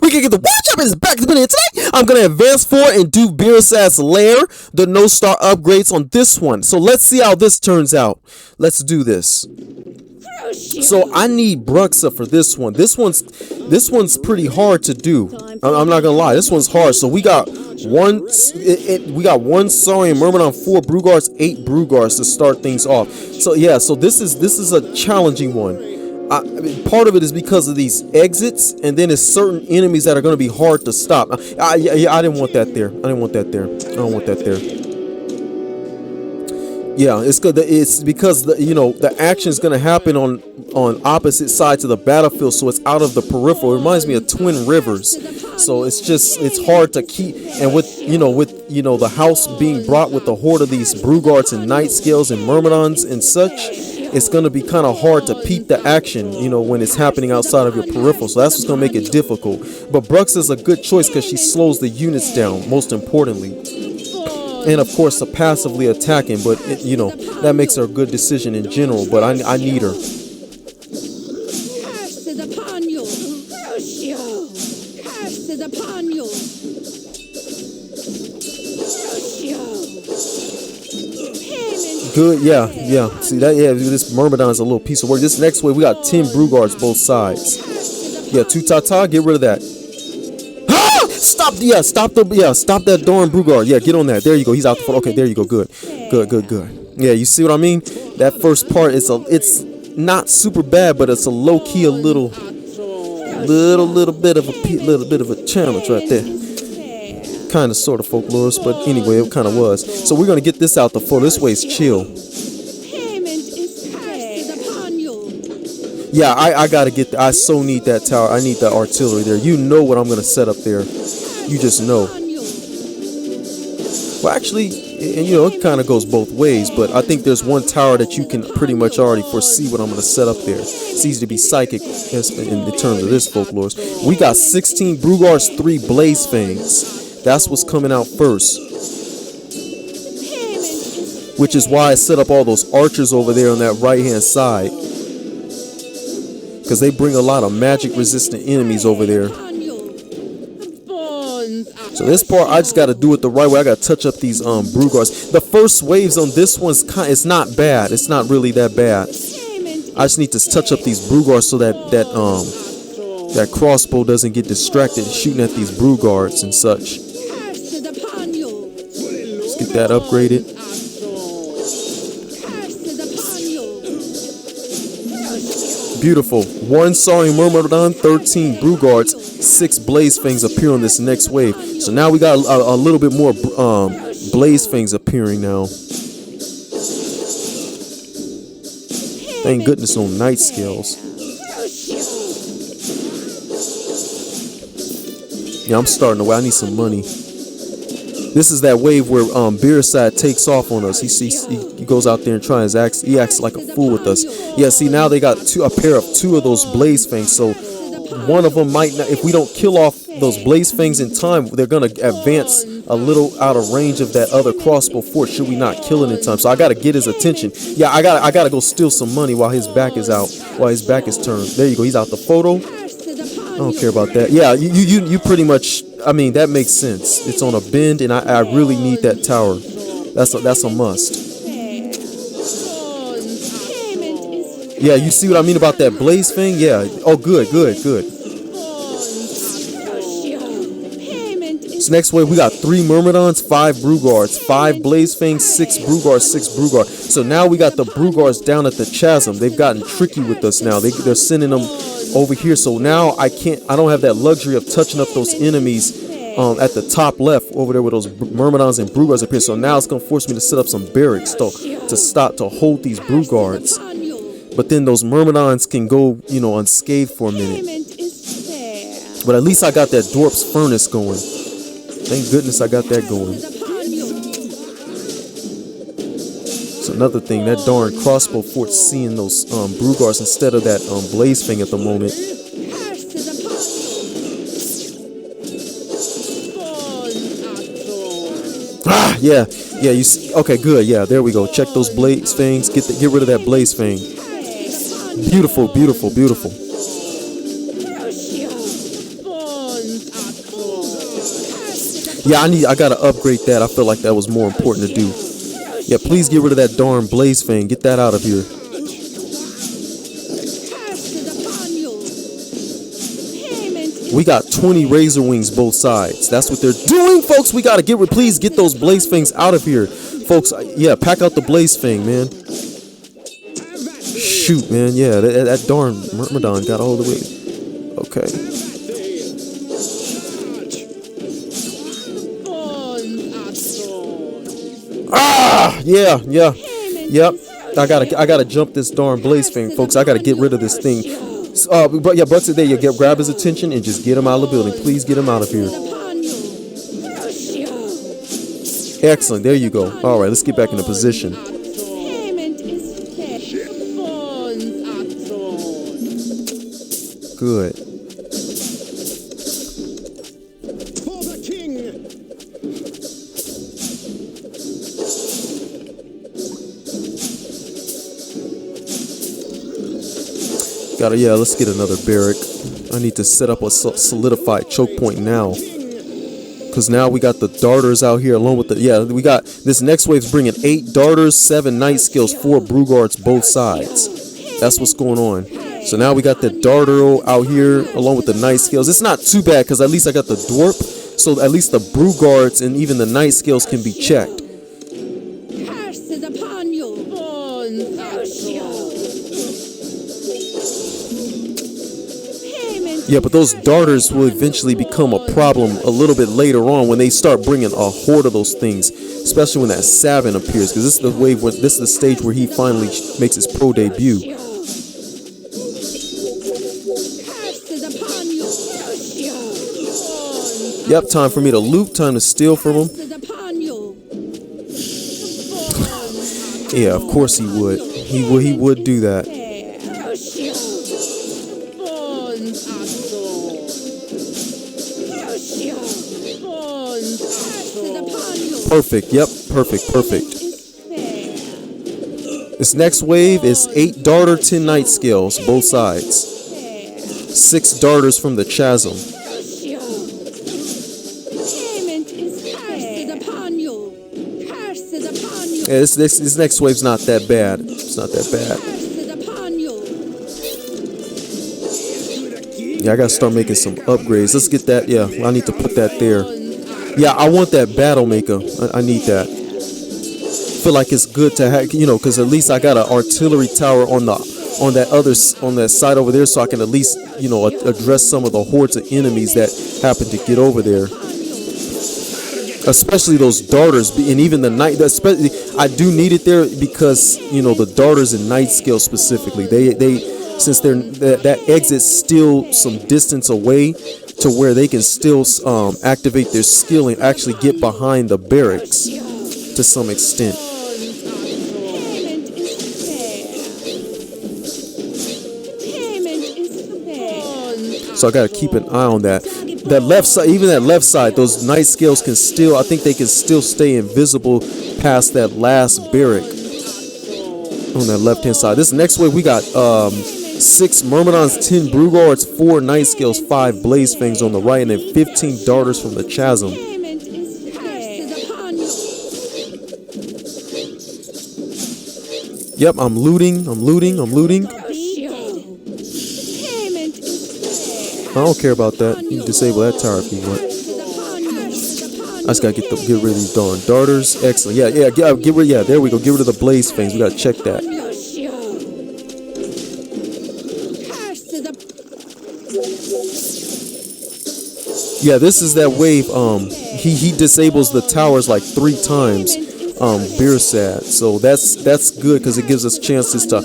We can get the watch up. It's back to the video today. I'm gonna advance forward and do Beresad's Lair, the no star upgrades on this one. So let's see how this turns out. Let's do this. So I need Bruxa for this one. This one's pretty hard to do. I'm not gonna lie. This one's hard. So we got one saurian, myrmidon, 4 broodguards, 8 broodguards to start things off. So yeah. So this is a challenging one. I mean, part of it is because of these exits, and then it's certain enemies that are going to be hard to stop. I didn't want that there. I don't want that there. Yeah, it's good. It's because the action is going to happen on opposite sides of the battlefield, so it's out of the peripheral. It reminds me of Twin Rivers. So it's hard to keep, and with the house being brought with the horde of these broodguards and nightscales and myrmidons and such. It's going to be kind of hard to peep the action, when it's happening outside of your peripheral. So that's what's going to make it difficult. But Bruxa is a good choice because she slows the units down, most importantly. And of course, passively attacking. But, that makes her a good decision in general. But I need her. Good, yeah. See that? Yeah, this myrmidon is a little piece of work. This next wave, we got 10 broodguards both sides. Yeah, 2 tata. Get rid of that. Stop that darn broodguard. Yeah, get on that. There you go. He's out the front. Okay, there you go. Good. Yeah, you see what I mean? That first part it's not super bad, but it's a low key, a little bit of a challenge right there. Kind of sort of folklorist, but anyway, it kind of was. So we're gonna get this out the floor. This way's chill. Yeah, I gotta get. I so need that tower. I need that artillery there. You know what I'm gonna set up there. You just know. Well, actually, and it kind of goes both ways. But I think there's one tower that you can pretty much already foresee what I'm gonna set up there. It's easy to be psychic in terms of this folklorist. We got 16 broodguards, 3 blaze fangs. That's what's coming out first, which is why I set up all those archers over there on that right hand side, because they bring a lot of magic resistant enemies over there. So this part I just got to do it the right way. I got to touch up these broodguards. The first waves on this one's it's not bad. It's not really that bad. I just need to touch up these broodguards so that crossbow doesn't get distracted shooting at these broodguards and such. Get that upgraded. Beautiful. 1 saurian myrmidon, 13 broodguards, 6 blaze fangs appear on this next wave. So now we got a little bit more blaze fangs appearing now. Thank goodness on nightscales. Yeah, I'm starting to. I need some money. This is that wave where Beresad takes off on us. He goes out there and tries. He acts like a fool with us. Yeah, see now they got a pair of 2 of those blaze fangs. So one of them might not. If we don't kill off those blaze fangs in time, they're gonna advance a little out of range of that other crossbow fort. Should we not kill it in time? So I gotta get his attention. Yeah, I gotta go steal some money while his back is out. While his back is turned. There you go. He's out the photo. I don't care about that. Yeah, you pretty much. I mean, that makes sense. It's on a bend, and I really need that tower. That's a must. Yeah, you see what I mean about that blaze thing? Yeah. Oh, good. So next wave, we got 3 myrmidons, 5 broodguards, 5 blaze fangs, 6 broodguards, 6 broodguards. So now we got the broodguards down at the chasm. They've gotten tricky with us now. They're sending them over here. So now I don't have that luxury of touching up those enemies at the top left over there with those myrmidons and broodguards up here. So now it's gonna force me to set up some barracks to hold these broodguards. But then those myrmidons can go, unscathed for a minute. But at least I got that Dwarf's furnace going. Thank goodness I got that going. It's another thing, that darn crossbow fort's seeing those broodguards instead of that blaze fang at the moment. Yeah, you see. Okay, good. Yeah, there we go. Check those blaze fangs. Get rid of that blaze fang. Beautiful. Yeah, I gotta upgrade that. I feel like that was more important to do. Yeah, please get rid of that darn blaze fang. Get that out of here. We got 20 razor wings both sides. That's what they're doing, folks. We gotta please get those blaze fangs out of here, folks. Yeah, pack out the blaze fang, man. Shoot, man. Yeah, that darn myrmidon got all the way. Okay. Ah, yeah. Yep. I gotta jump this darn blaze fang, folks. I gotta get rid of this thing. But yeah, Bruxa, there you grab his attention and just get him out of the building. Please get him out of here. Excellent. There you go. All right, let's get back into position. Good. Let's get another barrack. I need to set up a solidified choke point now, because now we got the darters out here along with we got this next wave's bringing 8 darters, 7 nightscales, 4 broodguards both sides. That's what's going on. So now we got the darter out here along with the nightscales. It's not too bad because at least I got the dwarf, so at least the broodguards and even the nightscales can be checked. Yeah, but those darters will eventually become a problem a little bit later on when they start bringing a horde of those things, especially when that savant appears, because this is the wave. This is the stage where he finally makes his pro debut. Yep, time for me to loot. Time to steal from him. Yeah, of course he would. He would do that. Perfect. Yep. Perfect. This next wave is 8 darter, 10 nightscales, both sides. 6 darters from the chasm. Yeah, this next wave's not that bad. It's not that bad. Yeah, I gotta start making some upgrades. Let's get that. Yeah, I need to put that there. Yeah, I want that battle maker. I need that. Feel like it's good to have, because at least I got an artillery tower on that side over there, so I can at least, address some of the hordes of enemies that happen to get over there. Especially those darters, and even the night. Especially, I do need it there because the darters and nightscales specifically. They since that exit's still some distance away, to where they can still activate their skill and actually get behind the barracks to some extent. So I gotta keep an eye on that. That left side, even that left side, those nightscales can still, I think they can still stay invisible past that last barrack on that left hand side. This next wave we got 6 myrmidons, 10 broodguards, 4 nightscales, 5 blaze fangs on the right, and then 15 darters from the chasm. Yep, I'm looting. I don't care about that. You can disable that tower if you want. I just gotta get rid of these darn darters. Excellent. Yeah, get rid. Yeah, there we go. Get rid of the blaze fangs. We gotta check that. Yeah, this is that wave. He disables the towers like 3 times. Beresad. So that's good because it gives us chances to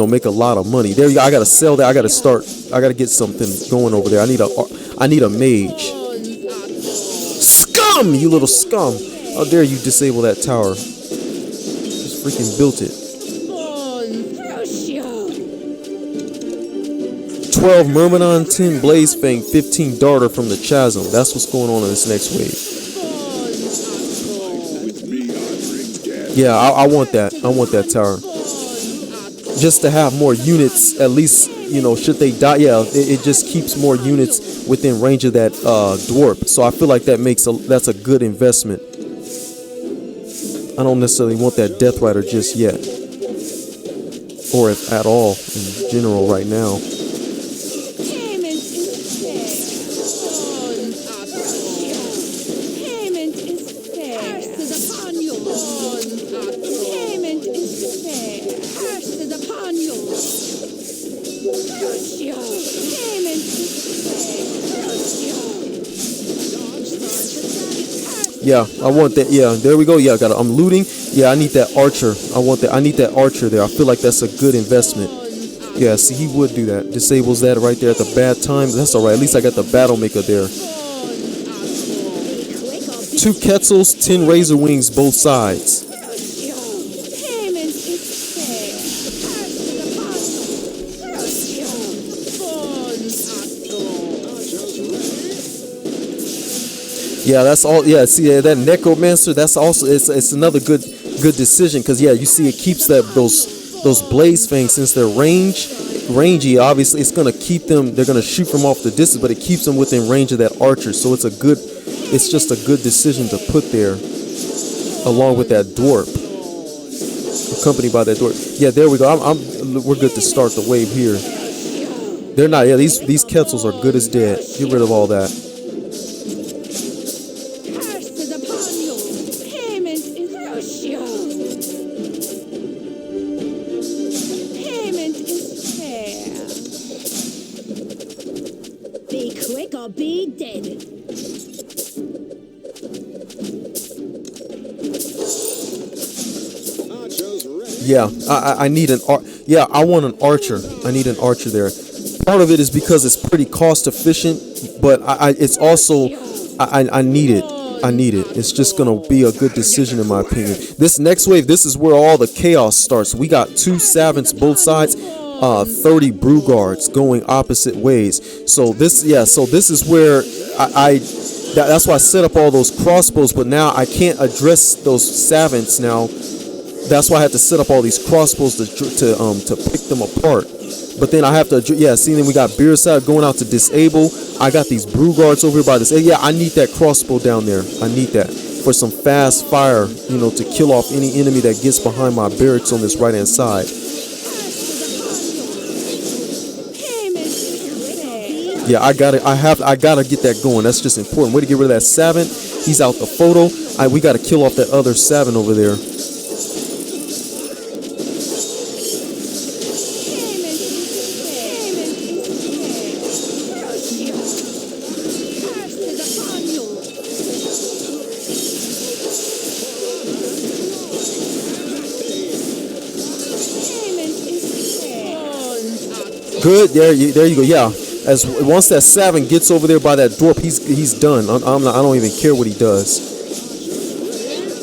make a lot of money. There you go. I gotta sell that. I gotta get something going over there. I need a mage. Scum, you little scum! How dare you disable that tower? Just freaking built it. 12 myrmidon, 10 blaze fang, 15 darter from the chasm. That's what's going on in this next wave. Yeah, I want that. I want that tower. Just to have more units, at least you know, should they die, yeah, it just keeps more units within range of that dwarf. So I feel like that's a good investment. I don't necessarily want that Death Rider just yet, or if at all in general right now. Yeah, I want that. Yeah, there we go. Yeah, I'm looting. Yeah, I need that archer. I need that archer there. I feel like that's a good investment. Yeah, see, he would do that. Disables that right there at the bad time. That's all right. At least I got the battle maker there. 2 Quetzals, 10 razor wings, both sides. Yeah, that's all. Yeah, see that necromancer. That's also it's another good decision, because yeah, you see it keeps those blaze fangs, since they're rangy. Obviously, it's gonna keep them. They're gonna shoot from off the distance, but it keeps them within range of that archer. So it's just a good decision to put there, along with that dwarf, accompanied by that dwarf. Yeah, there we go. We're good to start the wave here. They're not. Yeah, these Quetzals are good as dead. Get rid of all that. Be dead. Yeah, I need an yeah, I want an archer. I need an archer there. Part of it is because it's pretty cost efficient, but it's also I need it. I need it. It's just gonna be a good decision in my opinion. This next wave, this is where all the chaos starts. We got 2 savants both sides. 30 broodguards going opposite ways. So this is where that's why I set up all those crossbows, but now I can't address those savants now. That's why I had to set up all these crossbows to pick them apart. But then I have to, yeah, see, then we got Beresad going out to disable. I got these broodguards over here by this. Yeah, I need that crossbow down there. I need that for some fast fire, you know, to kill off any enemy that gets behind my barracks on this right hand side. Yeah, I gotta get that going. That's just important. Way to get rid of that savant. He's out the photo. We gotta kill off that other savant over there. Good. There you go. Yeah. Once that savant gets over there by that dwarf, he's done. I don't even care what he does.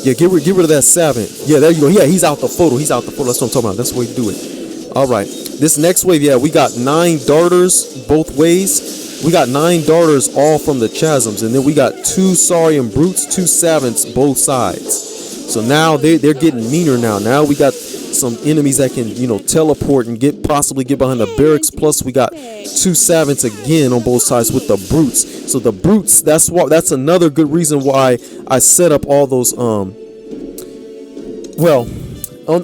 Yeah, get rid of that savant. Yeah, there you go. Yeah, he's out the photo. That's what I'm talking about. That's the way to do it. All right. This next wave, yeah, we got 9 darters both ways. We got 9 darters all from the chasms, and then we got 2 saurian brutes, 2 savants both sides. So now they're getting meaner now. Now we got some enemies that can, you know, teleport and possibly get behind the barracks. Plus we got 2 savants again on both sides with the brutes. So the brutes, that's another good reason why I set up all those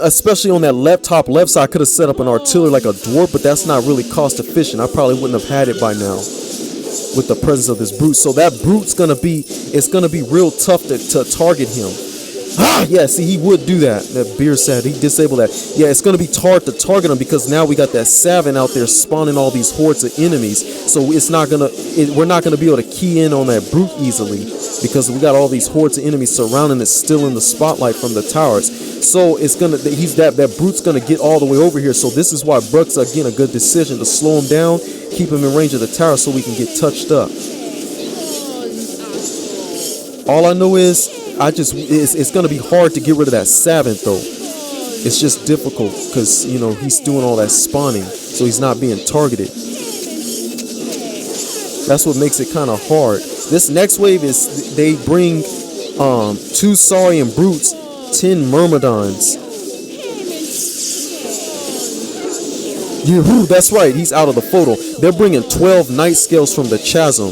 especially on that top left side, I could have set up an artillery like a dwarf, but that's not really cost efficient. I probably wouldn't have had it by now with the presence of this brute. So that brute's gonna be real tough to target him. Yeah, see, he would do that. That Beresad, he disabled that. Yeah, it's going to be hard to target him because now we got that savant out there spawning all these hordes of enemies. So we're not going to be able to key in on that brute easily because we got all these hordes of enemies surrounding it, still in the spotlight from the towers. So that brute's going to get all the way over here. So this is why Bruxa, again, a good decision to slow him down, keep him in range of the tower so we can get touched up. All I know is it's gonna be hard to get rid of that savant though. It's just difficult because, you know, he's doing all that spawning, so he's not being targeted. That's what makes it kind of hard. This next wave is they bring 2 saurian brutes, 10 myrmidons. Yeah, whoo, that's right. He's out of the photo. They're bringing 12 nightscales from the chasm.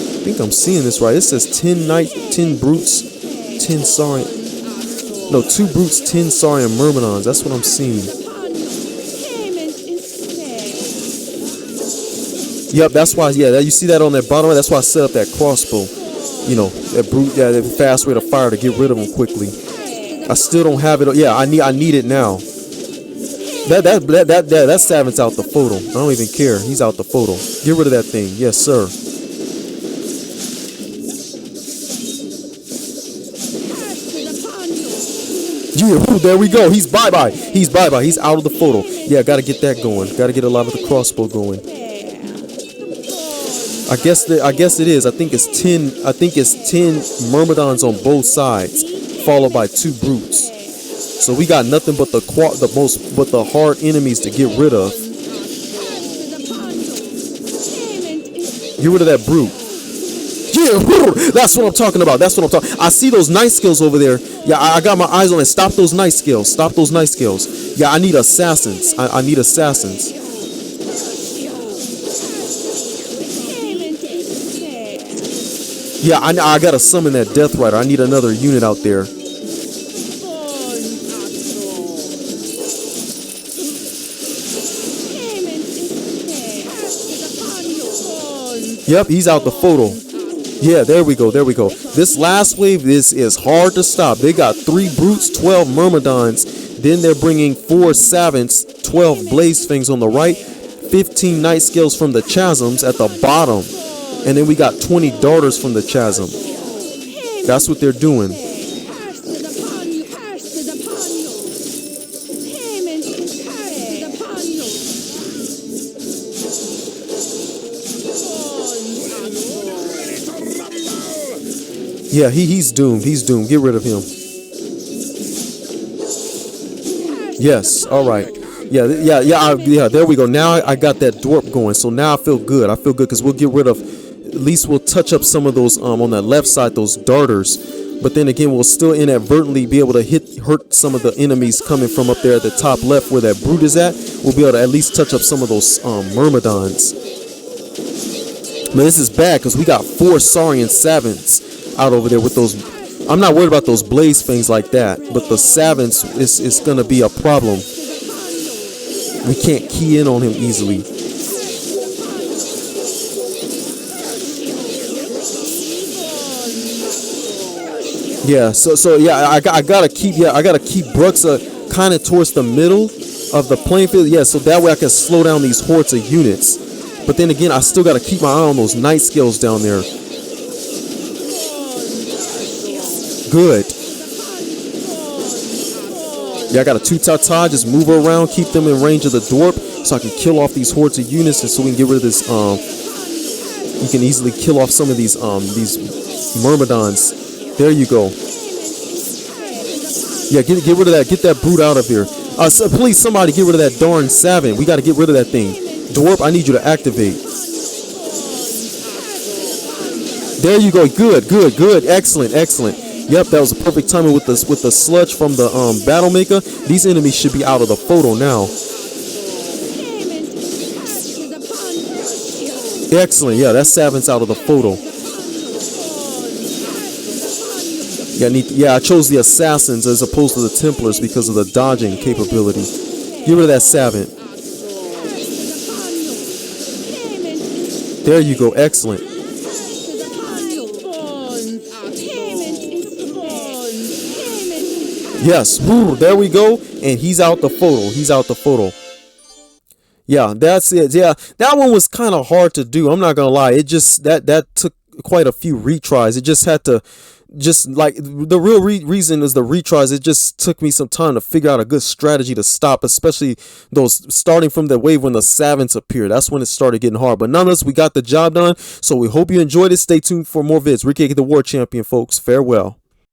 I think I'm seeing this right. It says 10 brutes, 10 saurian. No, 2 brutes, 10 saurian myrmidons. That's what I'm seeing. Yep, that's why. Yeah, you see that on that bottom right. That's why I set up that crossbow. You know, that brute. Yeah, that fast rate of fire to get rid of them quickly. I still don't have it. Yeah, I need it now. That savant's out the photo. I don't even care. He's out the photo. Get rid of that thing. Yes, sir. Yeah, ooh, there we go. He's bye-bye. He's bye-bye. He's out of the photo. Yeah, gotta get that going. Gotta get a lot of the crossbow going. I guess it is. I think it's 10. I think it's 10 myrmidons on both sides, followed by 2 brutes. So we got nothing but the hard enemies to get rid of. Get rid of that brute. Yeah, that's what I'm talking about. That's what I'm talking. I see those nightscales over there. Yeah, I got my eyes on it. Stop those nightscales. Stop those nightscales. Yeah, I need assassins. I need assassins. Yeah, I gotta summon that Death Rider. I need another unit out there. Yep, he's out the photo. Yeah, there we go. There we go. This last wave, this is hard to stop. They got 3 brutes, 12 myrmidons. Then they're bringing 4 savants, 12 blaze fangs on the right, 15 nightscales from the chasms at the bottom. And then we got 20 darters from the chasm. That's what they're doing. Yeah, he's doomed. He's doomed. Get rid of him. Yes. All right. Yeah. There we go. Now I got that dwarf going. So now I feel good. I feel good because we'll get rid of. At least we'll touch up some of those on that left side, those darters. But then again, we'll still inadvertently be able to hurt some of the enemies coming from up there at the top left where that brute is at. We'll be able to at least touch up some of those myrmidons. But this is bad because we got 4 saurian savants out over there with those. I'm not worried about those blaze things like that, but the savants is gonna be a problem. We can't key in on him easily. Yeah, so yeah, I gotta keep Bruxa kind of towards the middle of the playing field. Yeah, so that way I can slow down these hordes of units. But then again, I still gotta keep my eye on those nightscales down there. Good. Yeah, I got a 2-ta-ta. Just move her around, keep them in range of the dwarf, so I can kill off these hordes of units, and so we can get rid of this. You can easily kill off some of these myrmidons. There you go. Yeah, get rid of that. Get that brute out of here. So please, somebody get rid of that darn savant. We got to get rid of that thing. Dwarf, I need you to activate. There you go. Good. Excellent. Yep, that was a perfect timing with the sludge from the battle maker. These enemies should be out of the photo now. Excellent. Yeah, that savant's out of the photo. Yeah, I chose the assassins as opposed to the Templars because of the dodging capability. Get rid of that savant. There you go. Excellent. Yes, woo, there we go, and he's out the photo. Yeah, that's it. Yeah, that one was kind of hard to do. I'm not gonna lie. It just that took quite a few retries. It just had to, like the real reason is the retries. It just took me some time to figure out a good strategy to stop, especially those starting from the wave when the savants appeared. That's when it started getting hard. But nonetheless, we got the job done. So we hope you enjoyed it. Stay tuned for more vids. Ricky the War Champion, folks. Farewell.